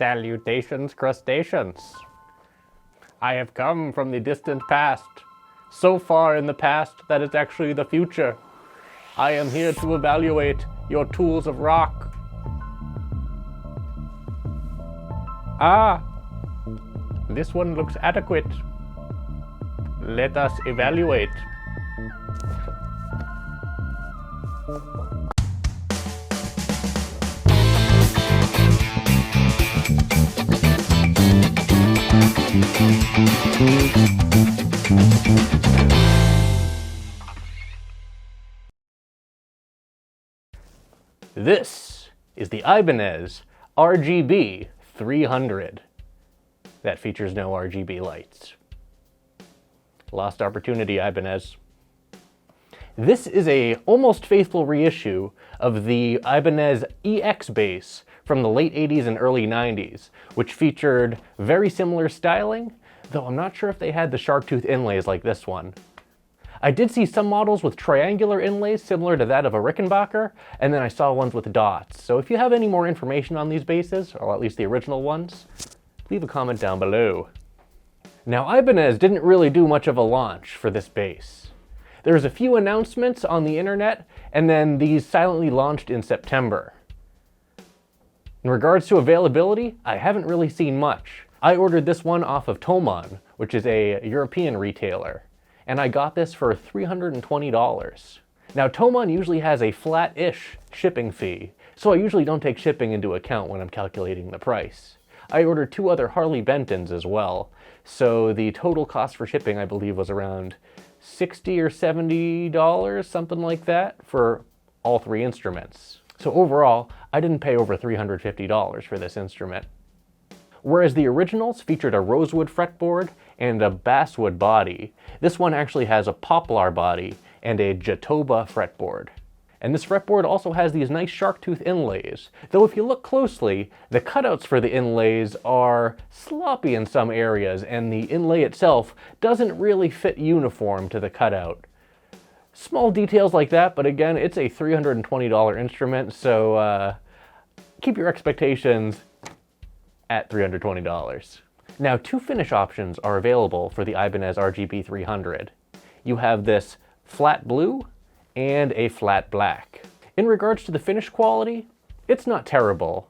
Salutations, crustaceans. I have come from the distant past, so far in the past that it's actually the future. I am here to evaluate your tools of rock. Ah, this one looks adequate. Let us evaluate. This is the Ibanez RGB300 that features no RGB lights. Lost opportunity, Ibanez. This is a almost faithful reissue of the Ibanez EX bass from the late 80s and early 90s, which featured very similar styling, though I'm not sure if they had the shark tooth inlays like this one. I did see some models with triangular inlays similar to that of a Rickenbacker, and then I saw ones with dots. So if you have any more information on these basses, or at least the original ones, leave a comment down below. Now, Ibanez didn't really do much of a launch for this bass. There was a few announcements on the internet, and then these silently launched in September. In regards to availability, I haven't really seen much. I ordered this one off of Thomann, which is a European retailer, and I got this for $320. Now, Thomann usually has a flat-ish shipping fee, so I usually don't take shipping into account when I'm calculating the price. I ordered two other Harley Bentons as well, so the total cost for shipping I believe was around $60 or $70, something like that, for all three instruments. So overall, I didn't pay over $350 for this instrument. Whereas the originals featured a rosewood fretboard and a basswood body, this one actually has a poplar body and a jatoba fretboard. And this fretboard also has these nice shark tooth inlays, though if you look closely, the cutouts for the inlays are sloppy in some areas, and the inlay itself doesn't really fit uniform to the cutout. Small details like that, but again, it's a $320 instrument, so keep your expectations at $320. Now, two finish options are available for the Ibanez RGB300. You have this flat blue and a flat black. In regards to the finish quality, it's not terrible.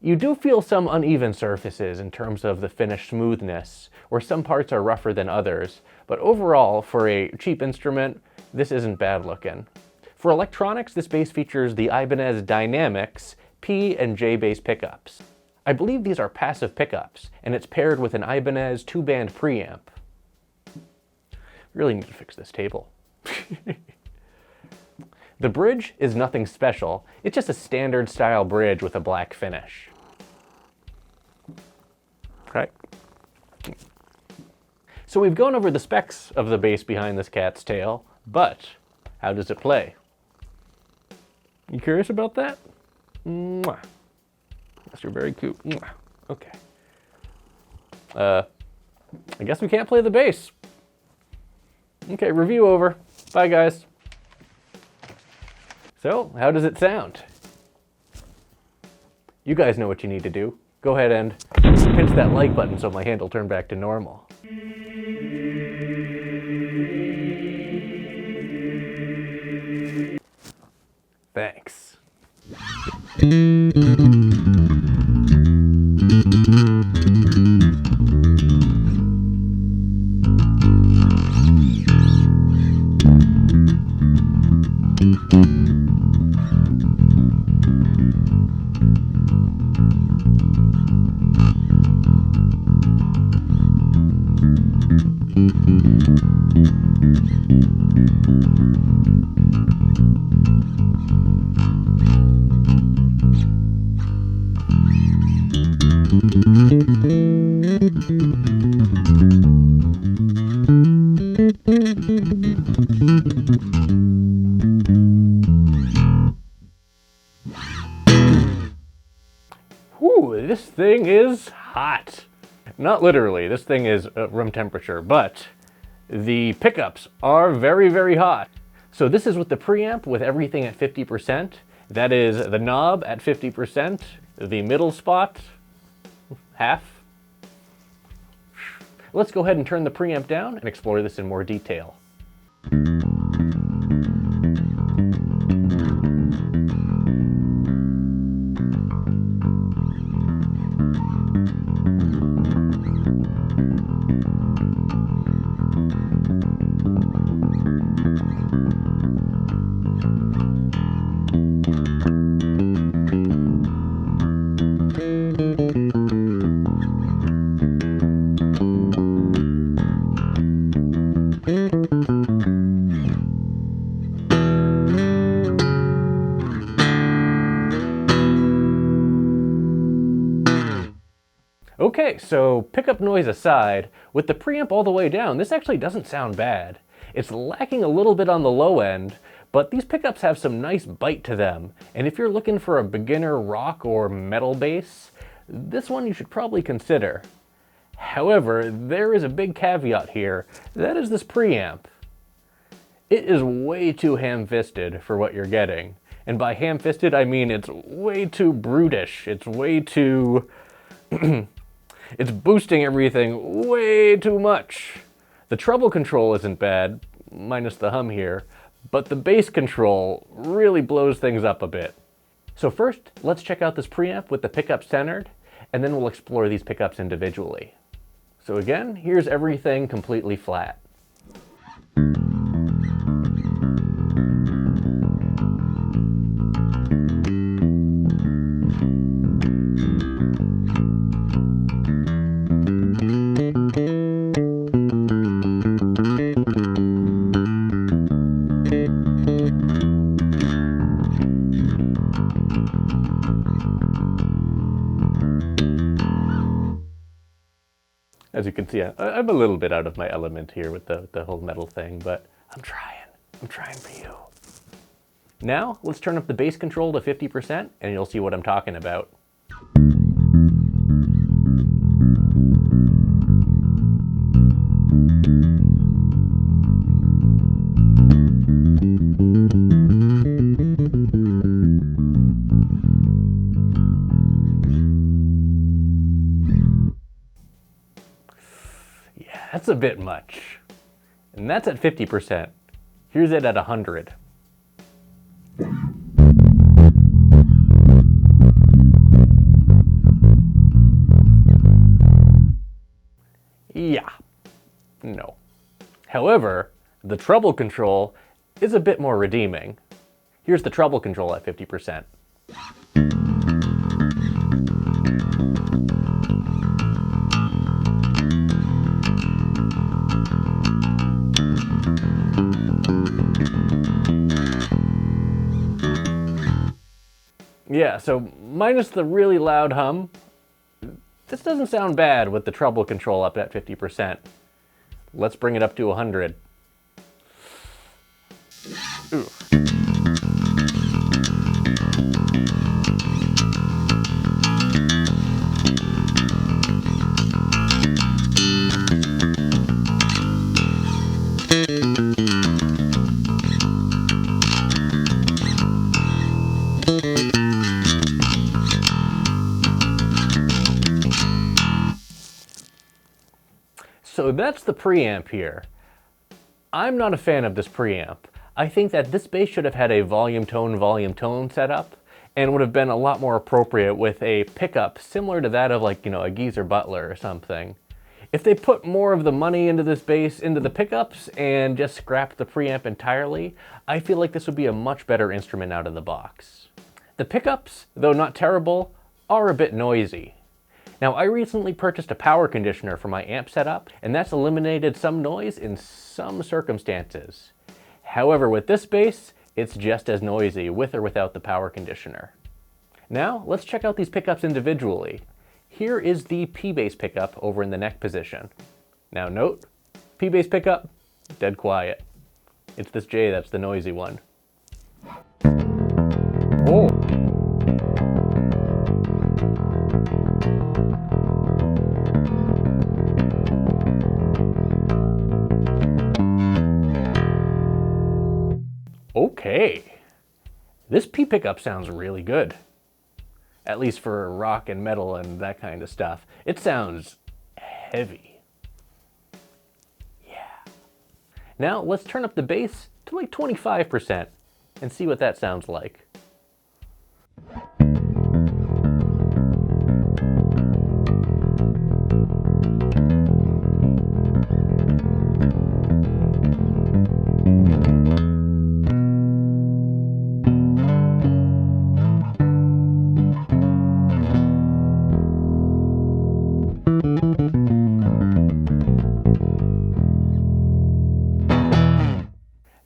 You do feel some uneven surfaces in terms of the finish smoothness, where some parts are rougher than others, but overall, for a cheap instrument, this isn't bad looking. For electronics, this bass features the Ibanez Dynamics P and J bass pickups. I believe these are passive pickups, and it's paired with an Ibanez 2-band preamp. Really need to fix this table. The bridge is nothing special. It's just a standard style bridge with a black finish. Okay. So we've gone over the specs of the bass behind this cat's tail, but how does it play? You curious about that? Mwah. Yes, you're very cute. Mwah. Okay. I guess we can't play the bass. Okay, review over. Bye, guys. So, how does it sound? You guys know what you need to do. Go ahead and pinch that like button so my hand will turn back to normal. Thanks. Whew, this thing is hot. Not literally, this thing is room temperature, but the pickups are very, very hot. So this is with the preamp with everything at 50%. That is the knob at 50%, the middle spot half. Let's go ahead and turn the preamp down and explore this in more detail. Okay, so pickup noise aside, with the preamp all the way down, this actually doesn't sound bad. It's lacking a little bit on the low end, but these pickups have some nice bite to them, and if you're looking for a beginner rock or metal bass, this one you should probably consider. However, there is a big caveat here, that is this preamp. It is way too ham-fisted for what you're getting, and by ham-fisted I mean it's way too brutish, it's way too... It's boosting everything way too much. The treble control isn't bad, minus the hum here, but the bass control really blows things up a bit. So first, let's check out this preamp with the pickups centered, and then we'll explore these pickups individually. So again, here's everything completely flat. As you can see, I'm a little bit out of my element here with the whole metal thing, but I'm trying for you. Now, let's turn up the bass control to 50% and you'll see what I'm talking about. That's a bit much. And that's at 50%. Here's it at 100. Yeah. No. However, the treble control is a bit more redeeming. Here's the treble control at 50%. Yeah, so minus the really loud hum, this doesn't sound bad with the treble control up at 50%. Let's bring it up to 100. Ooh. So that's the preamp here. I'm not a fan of this preamp. I think that this bass should have had a volume tone setup and would have been a lot more appropriate with a pickup similar to that of like, a Geezer Butler or something. If they put more of the money into this bass, into the pickups, and just scrapped the preamp entirely, I feel like this would be a much better instrument out of the box. The pickups, though not terrible, are a bit noisy. Now, I recently purchased a power conditioner for my amp setup, and that's eliminated some noise in some circumstances. However, with this bass, it's just as noisy, with or without the power conditioner. Now, let's check out these pickups individually. Here is the P-bass pickup over in the neck position. Now note, P-bass pickup, dead quiet. It's this J that's the noisy one. Oh! Okay, this P pickup sounds really good. at least for rock and metal and that kind of stuff. It sounds heavy. Yeah. Now let's turn up the bass to like 25% and see what that sounds like.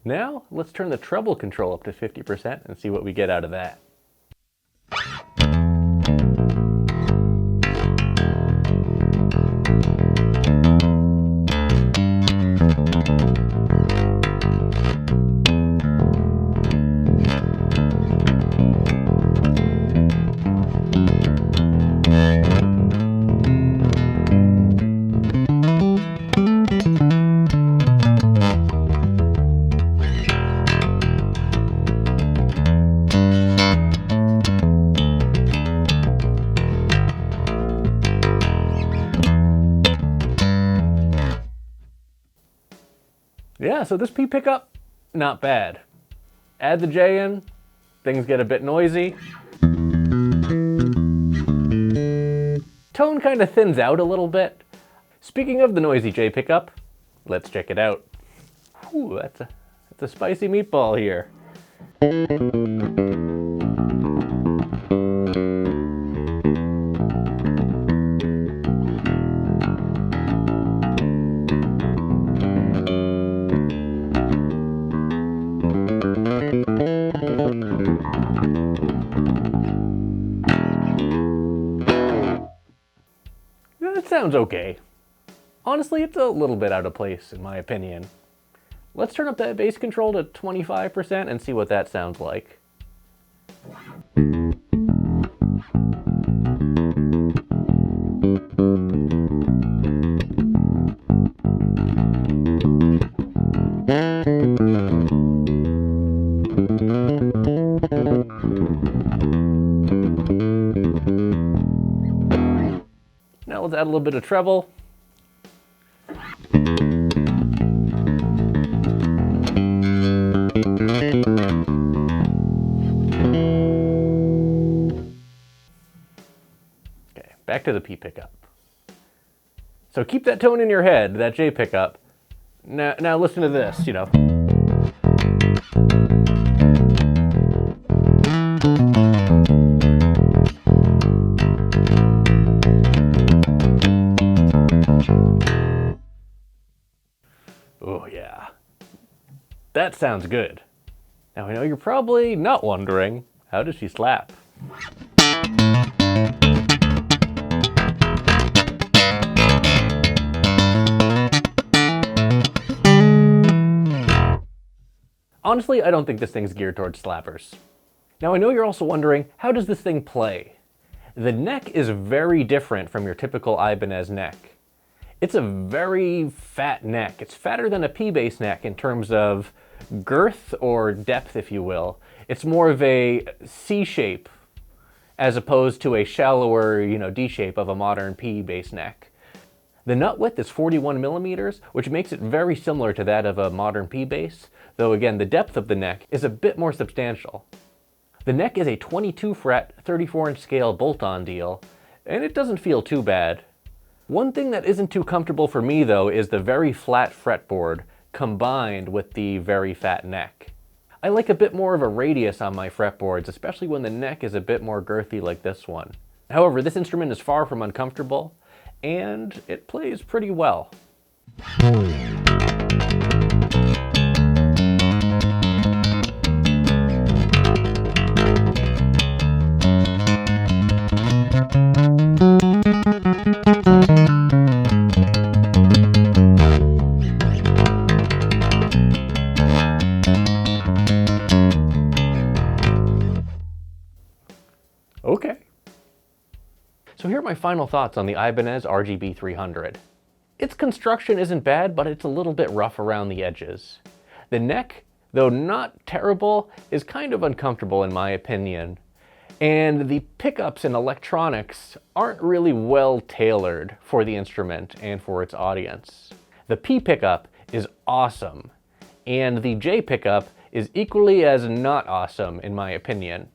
Now, let's turn the treble control up to 50% and see what we get out of that. Yeah, so this peep pickup, not bad. Add the J in, things get a bit noisy. Tone kind of thins out a little bit. Speaking of the noisy J pickup, let's check it out. Ooh, that's a spicy meatball here. That sounds okay. Honestly, it's a little bit out of place in my opinion. Let's turn up that bass control to 25% and see what that sounds like. Now let's add a little bit of treble. Okay, back to the P pickup. So keep that tone in your head, that J pickup. Now listen to this, you know. Oh yeah, that sounds good. Now I know you're probably not wondering, how does she slap? Honestly, I don't think this thing's geared towards slappers. Now I know you're also wondering, how does this thing play? The neck is very different from your typical Ibanez neck. It's a very fat neck. It's fatter than a P-bass neck in terms of girth or depth, if you will. It's more of a C shape as opposed to a shallower, D shape of a modern P-bass neck. The nut width is 41 millimeters, which makes it very similar to that of a modern P-bass, though again, the depth of the neck is a bit more substantial. The neck is a 22 fret, 34-inch scale bolt-on deal, and it doesn't feel too bad. One thing that isn't too comfortable for me though is the very flat fretboard combined with the very fat neck. I like a bit more of a radius on my fretboards, especially when the neck is a bit more girthy like this one. However, this instrument is far from uncomfortable, and it plays pretty well. Okay. So here are my final thoughts on the Ibanez RGB300. Its construction isn't bad, but it's a little bit rough around the edges. The neck, though not terrible, is kind of uncomfortable in my opinion. And the pickups and electronics aren't really well tailored for the instrument and for its audience. The P pickup is awesome, and the J pickup is equally as not awesome in my opinion.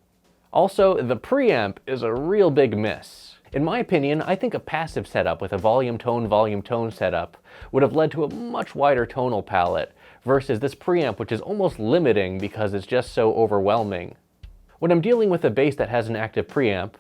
Also, the preamp is a real big miss. In my opinion, I think a passive setup with a volume tone setup would have led to a much wider tonal palette versus this preamp, which is almost limiting because it's just so overwhelming. When I'm dealing with a bass that has an active preamp,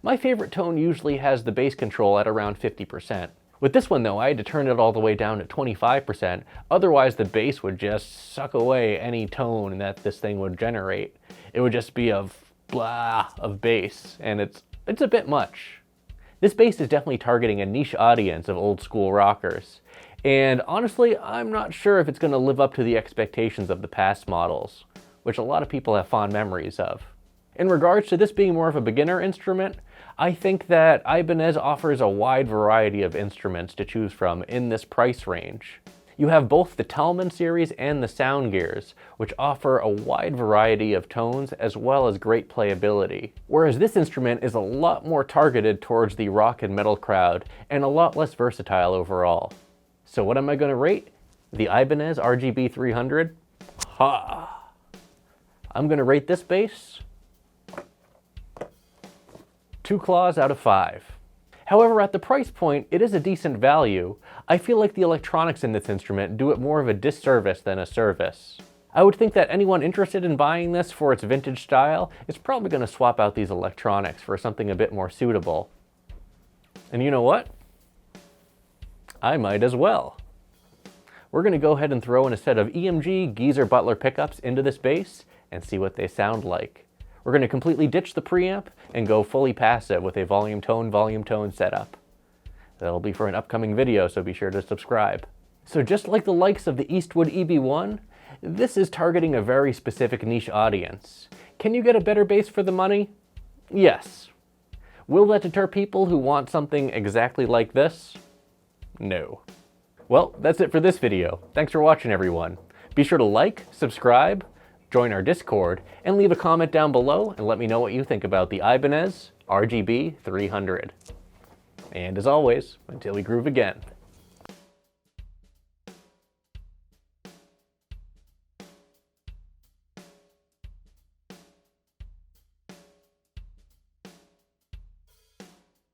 my favorite tone usually has the bass control at around 50%. With this one though, I had to turn it all the way down to 25%, otherwise the bass would just suck away any tone that this thing would generate. It would just be a blah of bass, and it's a bit much. This bass is definitely targeting a niche audience of old school rockers, and honestly, I'm not sure if it's going to live up to the expectations of the past models, which a lot of people have fond memories of. In regards to this being more of a beginner instrument, I think that Ibanez offers a wide variety of instruments to choose from in this price range. You have both the Talman series and the Sound Gears, which offer a wide variety of tones as well as great playability. Whereas this instrument is a lot more targeted towards the rock and metal crowd and a lot less versatile overall. So what am I going to rate? The Ibanez RGB300? Ha! I'm going to rate this bass 2 claws out of 5. However, at the price point, it is a decent value. I feel like the electronics in this instrument do it more of a disservice than a service. I would think that anyone interested in buying this for its vintage style is probably going to swap out these electronics for something a bit more suitable. And you know what? I might as well. We're going to go ahead and throw in a set of EMG Geezer Butler pickups into this bass and see what they sound like. We're going to completely ditch the preamp and go fully passive with a volume tone setup. That'll be for an upcoming video, so be sure to subscribe. So just like the likes of the Eastwood EB1, this is targeting a very specific niche audience. Can you get a better bass for the money? Yes. Will that deter people who want something exactly like this? No. Well, that's it for this video. Thanks for watching, everyone. Be sure to like, subscribe, join our Discord, and leave a comment down below and let me know what you think about the Ibanez RGB300. And as always, until we groove again.